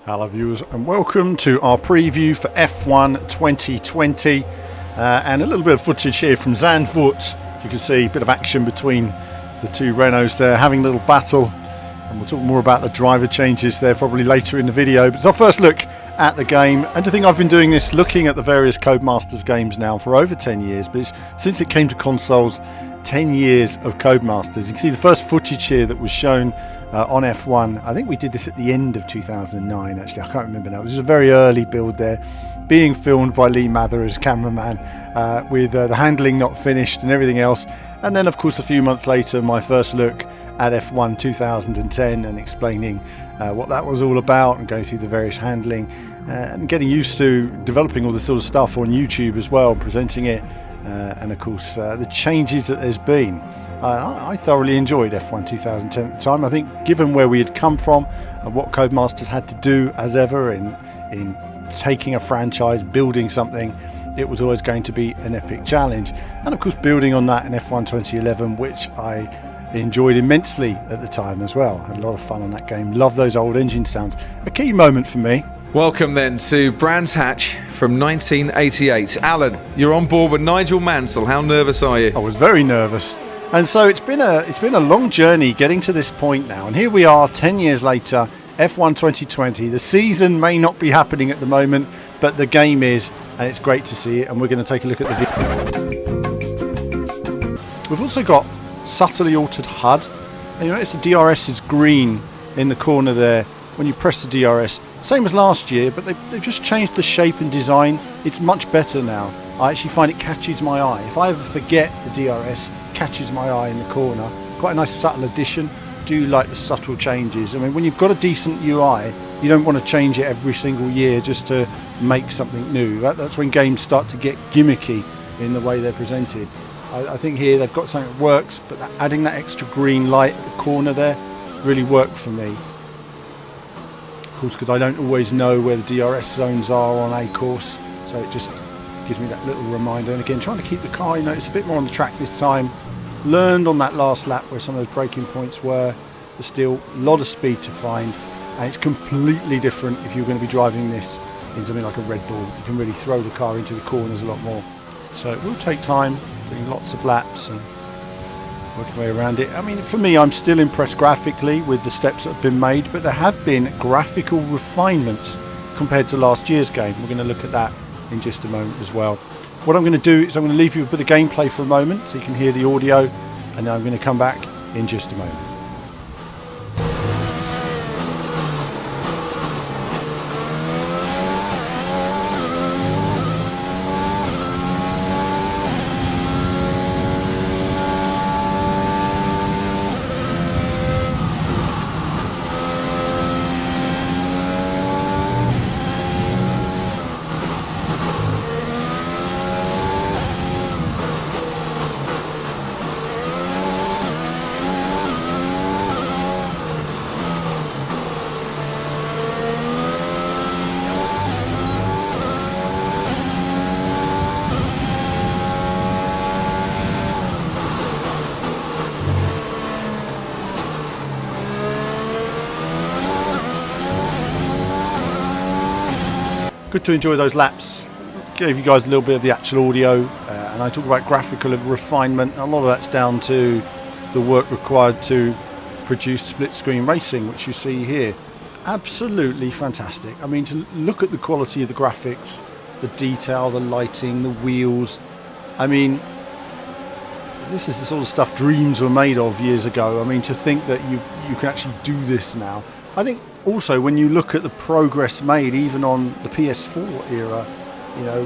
Hello viewers and welcome to our preview for F1 2020 and a little bit of footage here from Zandvoort. You can see a bit of action between the two Renaults there having a little battle, and we'll talk more about the driver changes there probably later in the video. But it's our first look at the game, and I think I've been doing this looking at the various Codemasters games now for over 10 years, but since it came to consoles, 10 years of Codemasters. You can see the first footage here that was shown on F1. I think we did this at the end of 2009 actually, I can't remember now. It was a very early build there, being filmed by Lee Mather as cameraman, with the handling not finished and everything else. And then of course a few months later my first look at F1 2010 and explaining what that was all about and going through the various handling and getting used to developing all this sort of stuff on YouTube as well, presenting it, and of course the changes that there's been. I thoroughly enjoyed F1 2010 at the time. I think given where we had come from and what Codemasters had to do as ever in taking a franchise, building something, it was always going to be an epic challenge. And of course building on that in F1 2011, which I enjoyed immensely at the time as well. Had a lot of fun on that game. Love those old engine sounds. A key moment for me. Welcome then to Brands Hatch from 1988. Alan, you're on board with Nigel Mansell. How nervous are you? I was very nervous. And so it's been a long journey getting to this point now, and here we are 10 years later, F1 2020. The season may not be happening at the moment, but the game is, and it's great to see it, and we're going to take a look at the video. We've also got subtly altered HUD, and you notice the DRS is green in the corner there when you press the DRS. Same as last year, but they've just changed the shape and design. It's much better now. I actually find it catches my eye. If I ever forget the DRS, catches my eye in the corner. Quite a nice subtle addition. Do like the subtle changes. I mean, when you've got a decent UI, you don't want to change it every single year just to make something new. That's when games start to get gimmicky in the way they're presented. I think here they've got something that works, but adding that extra green light at the corner there really worked for me. Of course, because I don't always know where the DRS zones are on a course, so it just gives me that little reminder. And again, trying to keep the car, you know, it's a bit more on the track this time. Learned on that last lap where some of those braking points were, but still a lot of speed to find, and it's completely different if you're going to be driving this in something like a Red Bull. You can really throw the car into the corners a lot more. So it will take time, doing lots of laps and working my way around it. I mean, for me, I'm still impressed graphically with the steps that have been made, but there have been graphical refinements compared to last year's game. We're going to look at that in just a moment as well. What I'm going to do is I'm going to leave you with a bit of gameplay for a moment so you can hear the audio, and then I'm going to come back in just a moment. Good to enjoy those laps. Gave you guys a little bit of the actual audio, and I talk about graphical refinement. A lot of that's down to the work required to produce split screen racing, which you see here. Absolutely fantastic. I mean, to look at the quality of the graphics, the detail, the lighting, the wheels. I mean, this is the sort of stuff dreams were made of years ago. I mean, to think that you can actually do this now. I think also when you look at the progress made even on the PS4 era, you know,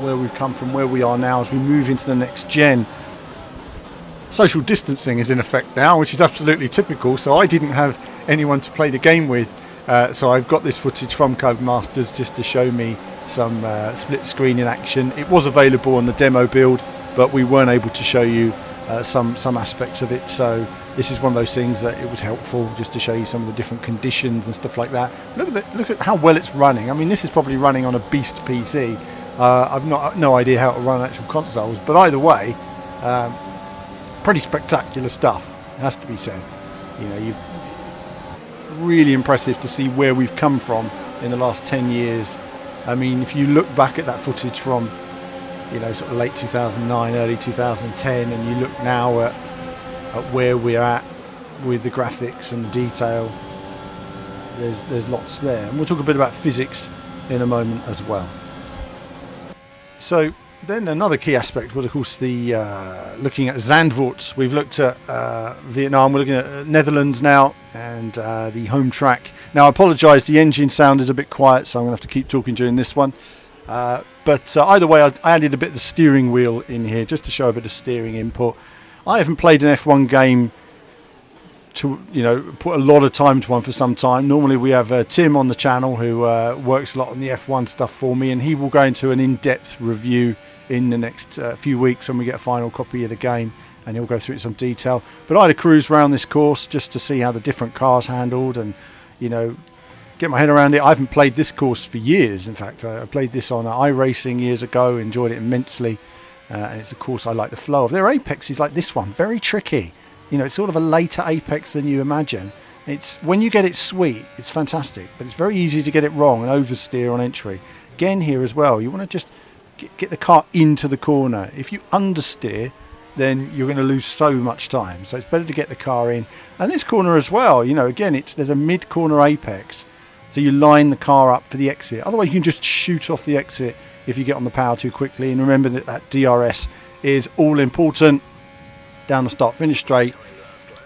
where we've come from, where we are now as we move into the next gen. Social distancing is in effect now, which is absolutely typical, so I didn't have anyone to play the game with, so I've got this footage from Codemasters just to show me some split screen in action. It was available on the demo build, but we weren't able to show you some aspects of it, so this is one of those things that it was helpful just to show you some of the different conditions and stuff like that. Look at how well it's running. I mean, this is probably running on a beast PC. I've no idea how to run actual consoles, but either way, pretty spectacular stuff, it has to be said. You know, really impressive to see where we've come from in the last 10 years. I mean, if you look back at that footage from, sort of late 2009, early 2010, and you look now at where we're at with the graphics and the detail, there's lots there. And we'll talk a bit about physics in a moment as well. So then another key aspect was, of course, the looking at Zandvoort. We've looked at Vietnam, we're looking at Netherlands now, and the home track. Now, I apologise, the engine sound is a bit quiet, so I'm going to have to keep talking during this one. But either way, I added a bit of the steering wheel in here just to show a bit of steering input. I haven't played an F1 game to put a lot of time to one for some time. Normally we have Tim on the channel who works a lot on the F1 stuff for me, and he will go into an in-depth review in the next few weeks when we get a final copy of the game, and he'll go through it in some detail. But I had a cruise around this course just to see how the different cars handled and get my head around it. I haven't played this course for years. In fact, I played this on iRacing years ago, enjoyed it immensely, and it's a course I like the flow of. Their apex is like this one, very tricky. It's sort of a later apex than you imagine. It's when you get it sweet, it's fantastic, but it's very easy to get it wrong and oversteer on entry. Again here as well, you want to just get the car into the corner. If you understeer, then you're going to lose so much time. So it's better to get the car in. And this corner as well, again, there's a mid-corner apex, so you line the car up for the exit. Otherwise, you can just shoot off the exit if you get on the power too quickly. And remember that DRS is all important. Down the start-finish straight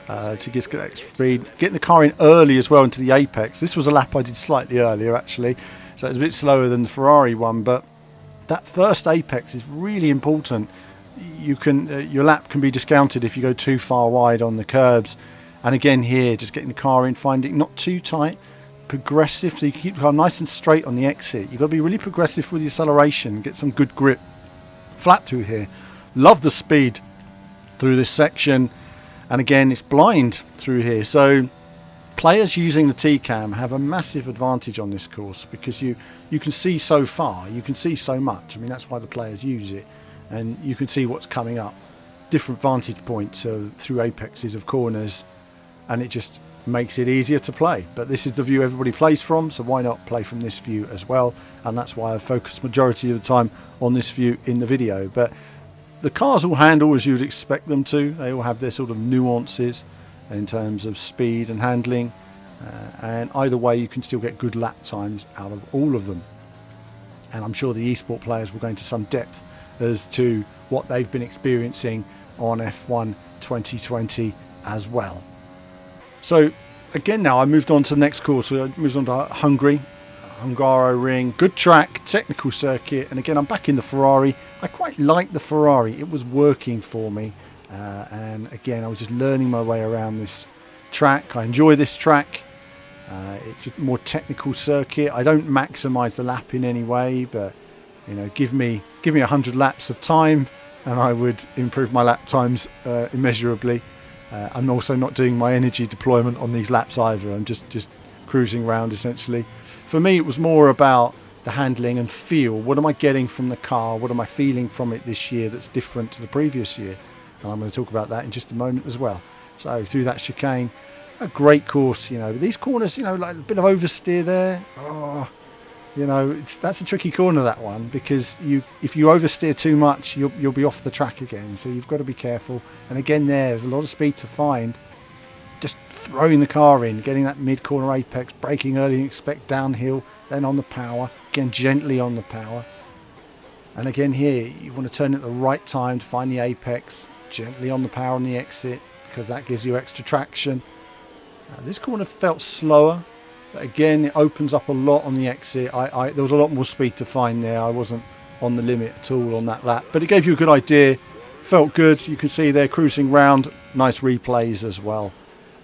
to get that speed. Getting the car in early as well into the apex. This was a lap I did slightly earlier, actually, so it was a bit slower than the Ferrari one, but that first apex is really important. Your lap can be discounted if you go too far wide on the curbs. And again here, just getting the car in, finding it not too tight, progressive, so you can keep the car nice and straight on the exit. You've got to be really progressive with the acceleration, get some good grip. Flat through here. Love the speed through this section, and again it's blind through here, so players using the T-Cam have a massive advantage on this course because you can see so far, you can see so much. I mean, that's why the players use it, and you can see what's coming up, different vantage points through apexes of corners, and it just makes it easier to play. But this is the view everybody plays from, so why not play from this view as well? And that's why I've focused majority of the time on this view in the video. But the cars all handle as you would expect them to. They all have their sort of nuances in terms of speed and handling, and either way you can still get good lap times out of all of them. And I'm sure the eSport players will go into some depth as to what they've been experiencing on F1 2020 as well. So again, now I moved on to the next course. So I moved on to Hungary, Hungaroring, good track, technical circuit, and again I'm back in the Ferrari. I quite like the Ferrari, it was working for me, and again I was just learning my way around this track. I enjoy this track. It's a more technical circuit. I don't maximise the lap in any way, but give me 100 laps of time and I would improve my lap times immeasurably. I'm also not doing my energy deployment on these laps either. I'm just cruising around essentially. For me, it was more about the handling and feel. What am I getting from the car? What am I feeling from it this year that's different to the previous year? And I'm going to talk about that in just a moment as well. So through that chicane, a great course, these corners, like a bit of oversteer there. Oh, that's a tricky corner, that one, because if you oversteer too much, you'll be off the track again. So you've got to be careful. And again, there's a lot of speed to find. Just throwing the car in, getting that mid-corner apex, braking early and expect downhill, then on the power, again gently on the power. And again here, you want to turn at the right time to find the apex, gently on the power on the exit, because that gives you extra traction. This corner felt slower, but again it opens up a lot on the exit. There was a lot more speed to find there. I wasn't on the limit at all on that lap, but it gave you a good idea. Felt good. You can see they're cruising round. Nice replays as well.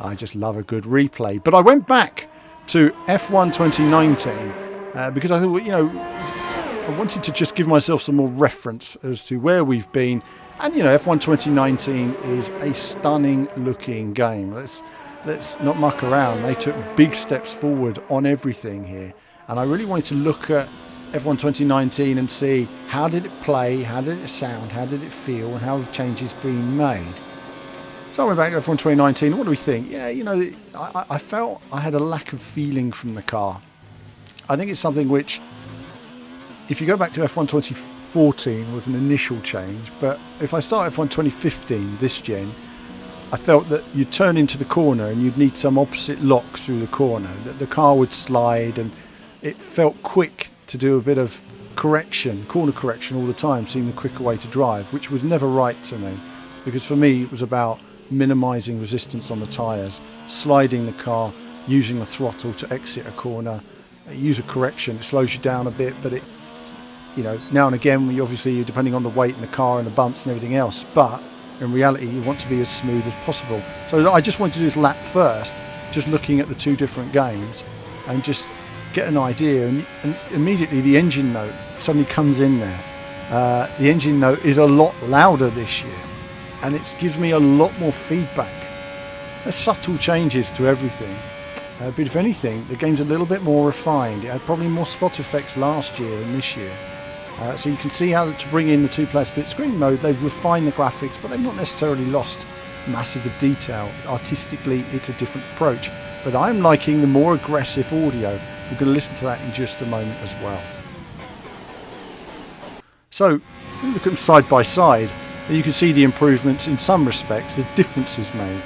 I just love a good replay. But I went back to F1 2019 because I thought, I wanted to just give myself some more reference as to where we've been. And, F1 2019 is a stunning looking game. Let's not muck around. They took big steps forward on everything here. And I really wanted to look at F1 2019 and see how did it play, how did it sound, how did it feel, and how have changes been made. So I went back to F1 2019. What do we think? Yeah, I felt I had a lack of feeling from the car. I think it's something which, if you go back to F1 2014, was an initial change. But if I start F1 2015, this gen, I felt that you'd turn into the corner and you'd need some opposite lock through the corner, that the car would slide, and it felt quick to do a bit of correction, corner correction all the time, seemed the quicker way to drive, which was never right to me, because for me it was about minimising resistance on the tyres, sliding the car, using the throttle to exit a corner, use a correction. It slows you down a bit, but it, you know, now and again, you're depending on the weight in the car and the bumps and everything else, but in reality you want to be as smooth as possible. So I just wanted to do this lap first, just looking at the two different games and just get an idea, and immediately the engine note suddenly comes in there. The engine note is a lot louder this year, and it gives me a lot more feedback. There's subtle changes to everything, but if anything, the game's a little bit more refined. It had probably more spot effects last year than this year. So you can see how to bring in the two-player split screen mode, they've refined the graphics, but they've not necessarily lost masses of detail. Artistically, it's a different approach, but I'm liking the more aggressive audio. We're going to listen to that in just a moment as well. So, when you look at them side by side, you can see the improvements in some respects. There's differences made.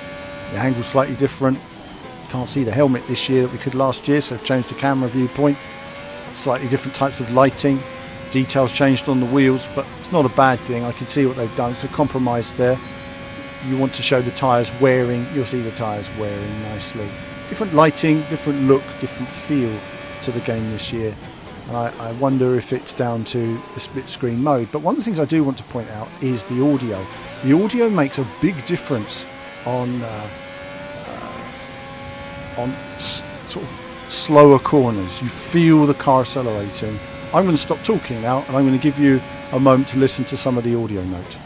The angle's slightly different. You can't see the helmet this year that we could last year, so they've changed the camera viewpoint. Slightly different types of lighting. Details changed on the wheels, but it's not a bad thing. I can see what they've done. It's a compromise there. You want to show the tyres wearing, you'll see the tyres wearing nicely. Different lighting, different look, different feel to the game this year. And I wonder if it's down to the split screen mode. But one of the things I do want to point out is the audio. The audio makes a big difference on sort of slower corners. You feel the car accelerating. I'm going to stop talking now, and I'm going to give you a moment to listen to some of the audio note.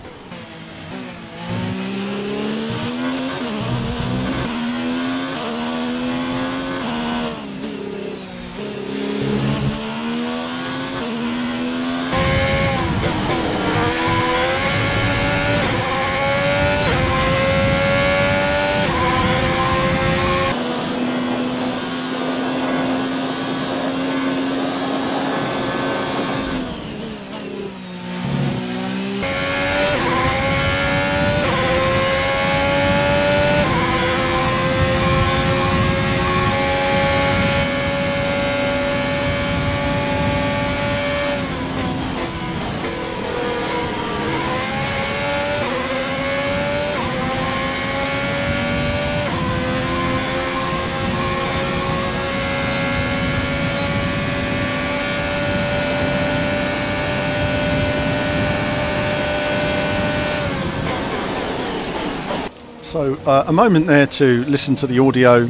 So a moment there to listen to the audio.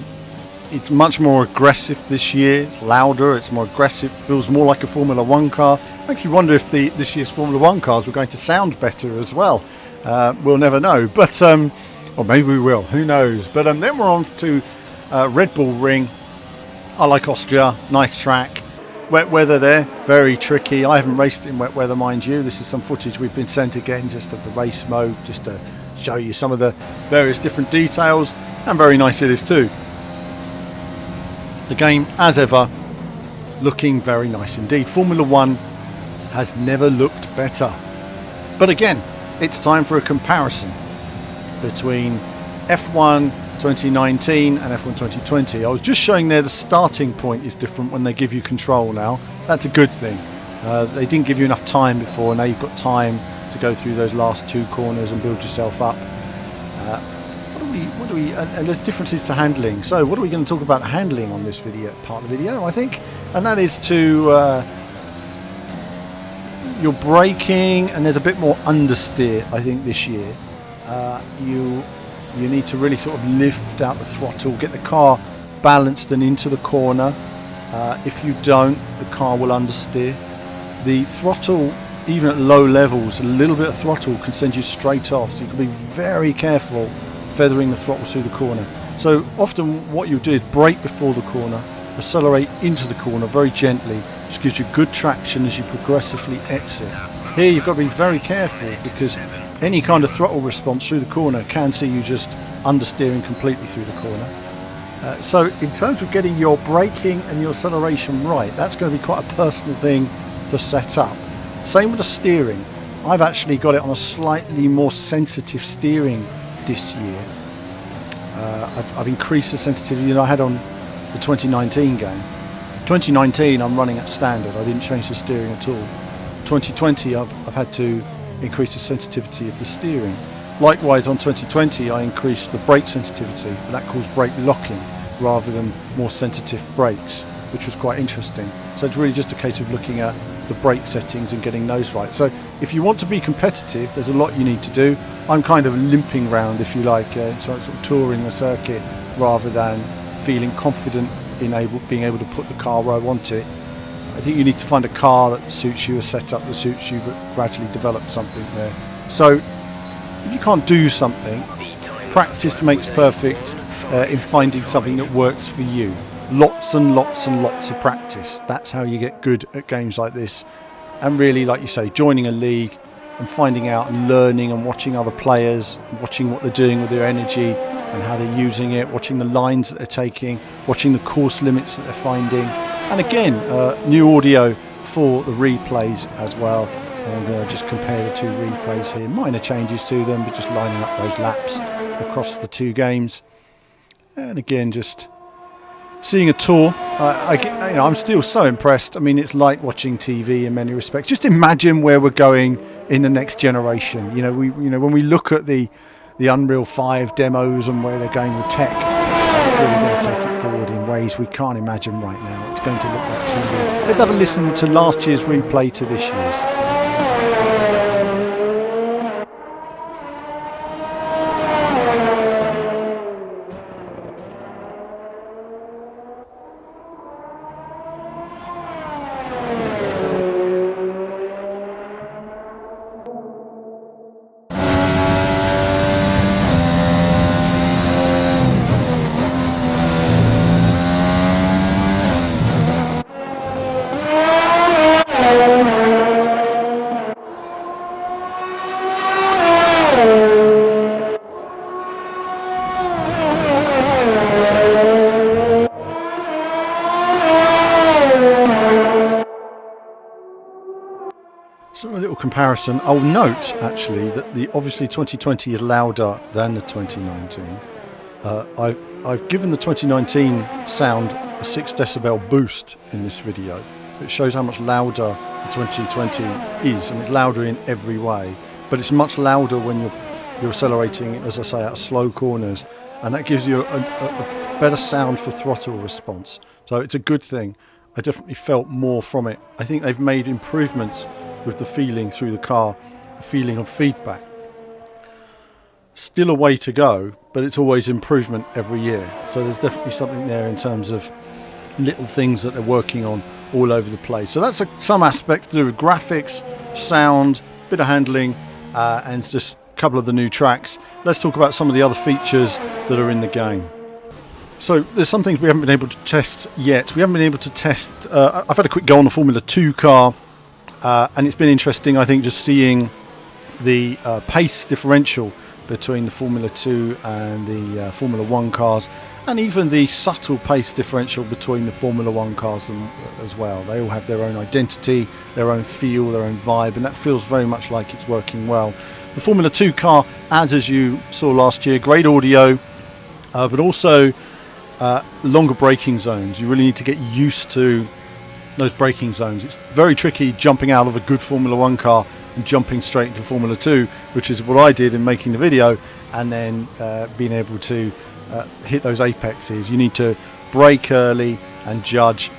It's much more aggressive this year. It's louder, it's more aggressive, feels more like a Formula One car. Makes you wonder if this year's Formula One cars were going to sound better as well. We'll never know, but or maybe we will, who knows. But then we're on to Red Bull Ring. I like Austria, nice track. Wet weather there, very tricky. I haven't raced in wet weather, mind you. This is some footage we've been sent again, just of the race mode, just to show you some of the various different details, and very nice it is too. The game, as ever, looking very nice indeed. Formula One has never looked better. But again, it's time for a comparison between F1 2019 and F1 2020. I was just showing there the starting point is different when they give you control now. That's a good thing. They didn't give you enough time before, now you've got time to go through those last two corners and build yourself up. And there's differences to handling. So what are we going to talk about handling on this video, part of the video, I think? And that is to your braking, and there's a bit more understeer, I think, this year. You need to really sort of lift out the throttle, get the car balanced and into the corner. If you don't, the car will understeer. The throttle, even at low levels, a little bit of throttle can send you straight off, so you can be very careful feathering the throttle through the corner. So often what you do is brake before the corner, accelerate into the corner very gently, which gives you good traction as you progressively exit. Here you've got to be very careful, because any kind of throttle response through the corner can see you just understeering completely through the corner. So in terms of getting your braking and your acceleration right, that's going to be quite a personal thing to set up. Same with the steering. I've actually got it on a slightly more sensitive steering this year. I've increased the sensitivity than I had on the 2019 game. 2019 I'm running at standard, I didn't change the steering at all. 2020 I've had to increase the sensitivity of the steering. Likewise on 2020 I increased the brake sensitivity, but that caused brake locking rather than more sensitive brakes, which was quite interesting. So it's really just a case of looking at the brake settings and getting those right. So if you want to be competitive, there's a lot you need to do. I'm kind of limping round, if you like, sort of touring the circuit rather than feeling confident in being able to put the car where I want it. I think you need to find a car that suits you, a setup that suits you, but gradually develop something there. So if you can't do something, practice makes perfect in finding something that works for you. Lots and lots and lots of practice. That's how you get good at games like this. And really, like you say, joining a league and finding out and learning and watching other players, watching what they're doing with their energy and how they're using it, watching the lines that they're taking, watching the course limits that they're finding. And again, new audio for the replays as well. I'm going to just compare the two replays here. Minor changes to them, but just lining up those laps across the two games. And again, just seeing a tour, I'm still so impressed. I mean, it's like watching TV in many respects. Just imagine where we're going in the next generation. When we look at the Unreal 5 demos and where they're going with tech, it's really going to take it forward in ways we can't imagine right now. It's going to look like TV. Let's have a listen to last year's replay to this year's. So a little comparison. I'll note actually that obviously 2020 is louder than the 2019. I've given the 2019 sound a 6 decibel boost in this video. It shows how much louder the 2020 is, and it's louder in every way. But it's much louder when you're accelerating, as I say, at slow corners, and that gives you a better sound for throttle response. So it's a good thing. I definitely felt more from it. I think they've made improvements with the feeling through the car, the feeling of feedback. Still a way to go, but it's always improvement every year. So there's definitely something there in terms of little things that they're working on all over the place. So that's some aspects to do with graphics, sound, bit of handling, and just a couple of the new tracks. Let's talk about some of the other features that are in the game. So there's some things we haven't been able to test yet. We haven't been able to test, I've had a quick go on the Formula 2 car, and it's been interesting, I think, just seeing the pace differential between the Formula 2 and the Formula 1 cars, and even the subtle pace differential between the Formula 1 cars as well. They all have their own identity, their own feel, their own vibe, and that feels very much like it's working well. The Formula 2 car adds, as you saw last year, great audio, but also longer braking zones. You really need to get used to those braking zones. It's very tricky jumping out of a good Formula 1 car and jumping straight into Formula 2, which is what I did in making the video, and then being able to hit those apexes. You need to brake early and judge.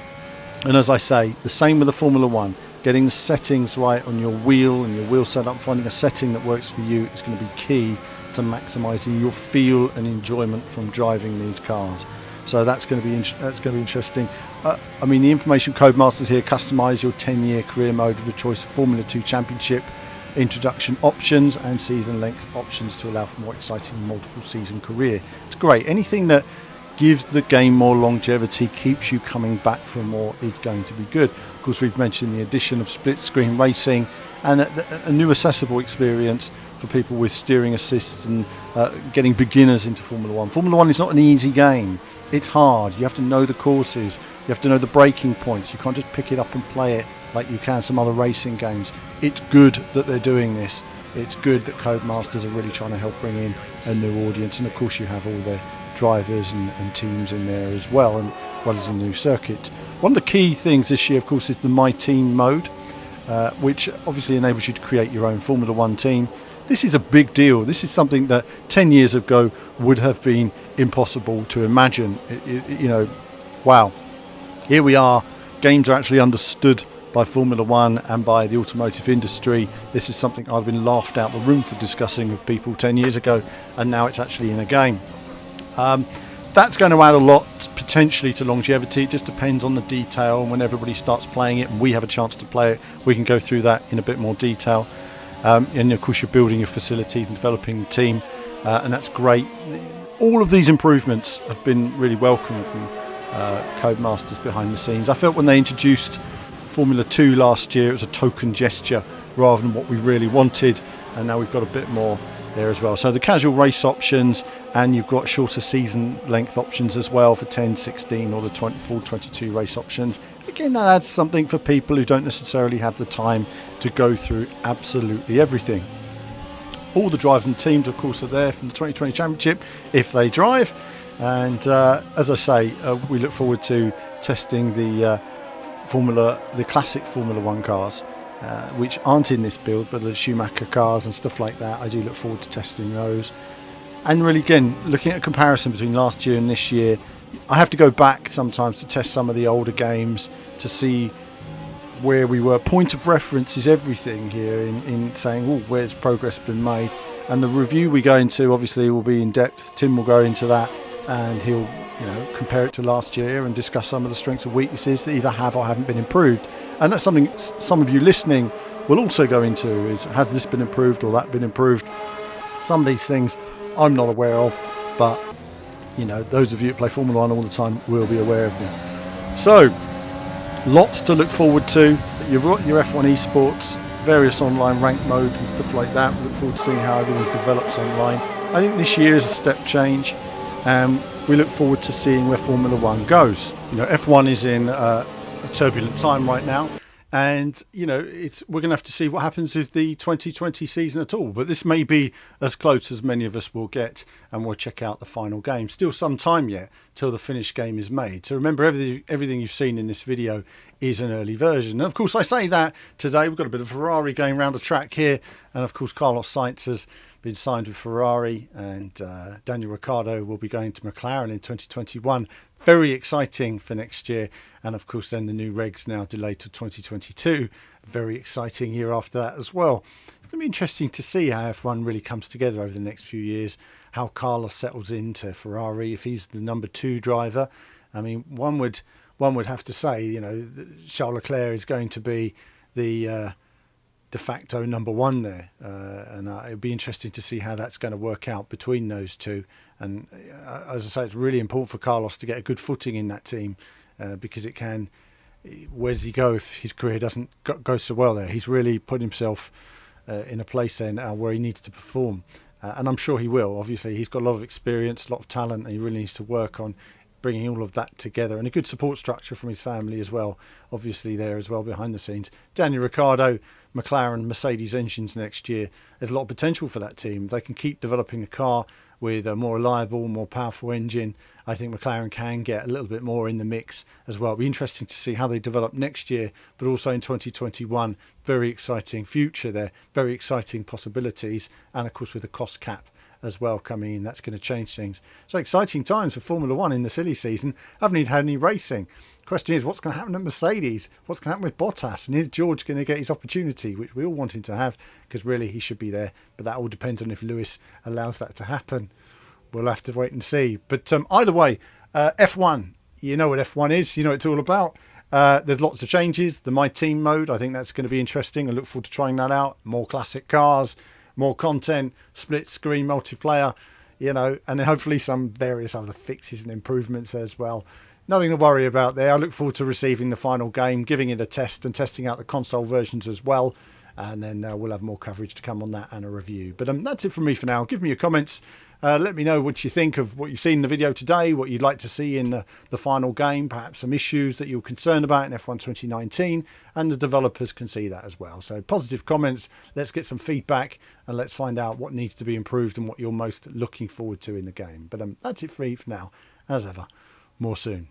And as I say, the same with the Formula 1. Getting the settings right on your wheel and your wheel setup, finding a setting that works for you is going to be key to maximising your feel and enjoyment from driving these cars. So that's going to be interesting. I mean, the Information Codemasters here customise your 10-year career mode with a choice of Formula 2 Championship introduction options and season length options to allow for more exciting multiple season career. It's great. Anything that gives the game more longevity, keeps you coming back for more, is going to be good. Of course, we've mentioned the addition of split screen racing and a new accessible experience for people with steering assists and getting beginners into Formula 1. Formula 1 is not an easy game. It's hard. You have to know the courses. You have to know the braking points. You can't just pick it up and play it like you can some other racing games. It's good that they're doing this. It's good that Codemasters are really trying to help bring in a new audience. And of course you have all their drivers and teams in there as well, and well as a new circuit. One of the key things this year, of course, is the My Team mode, which obviously enables you to create your own Formula One team. This is a big deal. This is something that 10 years ago would have been impossible to imagine. Wow. Here we are. Games are actually understood by Formula One and by the automotive industry. This is something I'd been laughed out the room for discussing with people 10 years ago, and now it's actually in a game. That's going to add a lot potentially to longevity. It just depends on the detail, and when everybody starts playing it and we have a chance to play it, we can go through that in a bit more detail. And of course you're building your facilities and developing the team, and that's great. All of these improvements have been really welcome from Codemasters behind the scenes. I felt when they introduced Formula 2 last year, it was a token gesture rather than what we really wanted, and now we've got a bit more there as well. So the casual race options, and you've got shorter season length options as well for 10, 16 or the 24, 22 race options. Again, that adds something for people who don't necessarily have the time to go through absolutely everything. All the drivers and teams, of course, are there from the 2020 Championship if they drive, and as I say, we look forward to testing the classic Formula One cars, which aren't in this build, but the Schumacher cars and stuff like that. I do look forward to testing those. And really, again, looking at a comparison between last year and this year, I have to go back sometimes to test some of the older games to see where we were. Point of reference is everything here in saying, oh, where's progress been made? And the review we go into obviously will be in depth. Tim will go into that, and he'll compare it to last year and discuss some of the strengths and weaknesses that either have or haven't been improved. And that's something some of you listening will also go into, is has this been improved or that been improved? Some of these things I'm not aware of, but those of you that play Formula One all the time will be aware of them. So lots to look forward to. You've got your F1 esports, various online rank modes and stuff like that. We look forward to seeing how everything develops online. I think this year is a step change. We look forward to seeing where Formula One goes. F1 is in a turbulent time right now, and we're going to have to see what happens with the 2020 season at all. But this may be as close as many of us will get, and we'll check out the final game. Still some time yet till the finished game is made. So remember, everything you've seen in this video is an early version. And of course, I say that today we've got a bit of Ferrari going around the track here, and of course Carlos Sainz has been signed with Ferrari, and Daniel Ricciardo will be going to McLaren in 2021. Very exciting for next year. And of course then the new regs now delayed to 2022. Very exciting year after that as well. It's going to be interesting to see how F1 really comes together over the next few years, how Carlos settles into Ferrari, if he's the number 2 driver. I mean, one would have to say, Charles Leclerc is going to be the de facto number 1 there, and it'll be interesting to see how that's going to work out between those two. And as I say, it's really important for Carlos to get a good footing in that team, because where does he go if his career doesn't go so well there? He's really put himself in a place there now where he needs to perform, and I'm sure he will. Obviously he's got a lot of experience, a lot of talent, and he really needs to work on bringing all of that together, and a good support structure from his family as well, obviously there as well behind the scenes. Daniel Ricciardo, McLaren, Mercedes engines next year. There's a lot of potential for that team. If they can keep developing the car with a more reliable, more powerful engine, I think McLaren can get a little bit more in the mix as well. It'll be interesting to see how they develop next year, but also in 2021. Very exciting future there, very exciting possibilities, and of course with the cost cap as well coming in, that's going to change things. So exciting times for Formula One in the silly season. Haven't even had any racing. Question is, what's going to happen at Mercedes? What's going to happen with Bottas? And is George going to get his opportunity, which we all want him to have, because really he should be there, but that all depends on if Lewis allows that to happen. We'll have to wait and see. But either way, F1, you know what F1 is, you know what it's all about. There's lots of changes. The My Team mode, I think that's going to be interesting. I look forward to trying that out. More classic cars, more content, split screen multiplayer, and then hopefully some various other fixes and improvements as well. Nothing to worry about there. I look forward to receiving the final game, giving it a test and testing out the console versions as well. And then we'll have more coverage to come on that and a review. But that's it from me for now. Give me your comments Let me know what you think of what you've seen in the video today, what you'd like to see in the final game, perhaps some issues that you're concerned about in F1 2019, and the developers can see that as well. So positive comments, let's get some feedback, and let's find out what needs to be improved and what you're most looking forward to in the game. But that's it for me for now. As ever, more soon.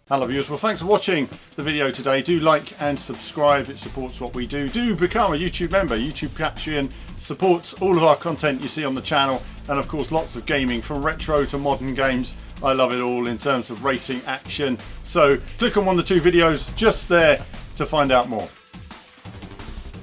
Hello viewers, well thanks for watching the video today. Do like and subscribe, it supports what we do. Do become a YouTube member. YouTube Patreon supports all of our content you see on the channel, and of course lots of gaming from retro to modern games. I love it all in terms of racing action. So click on one of the two videos just there to find out more.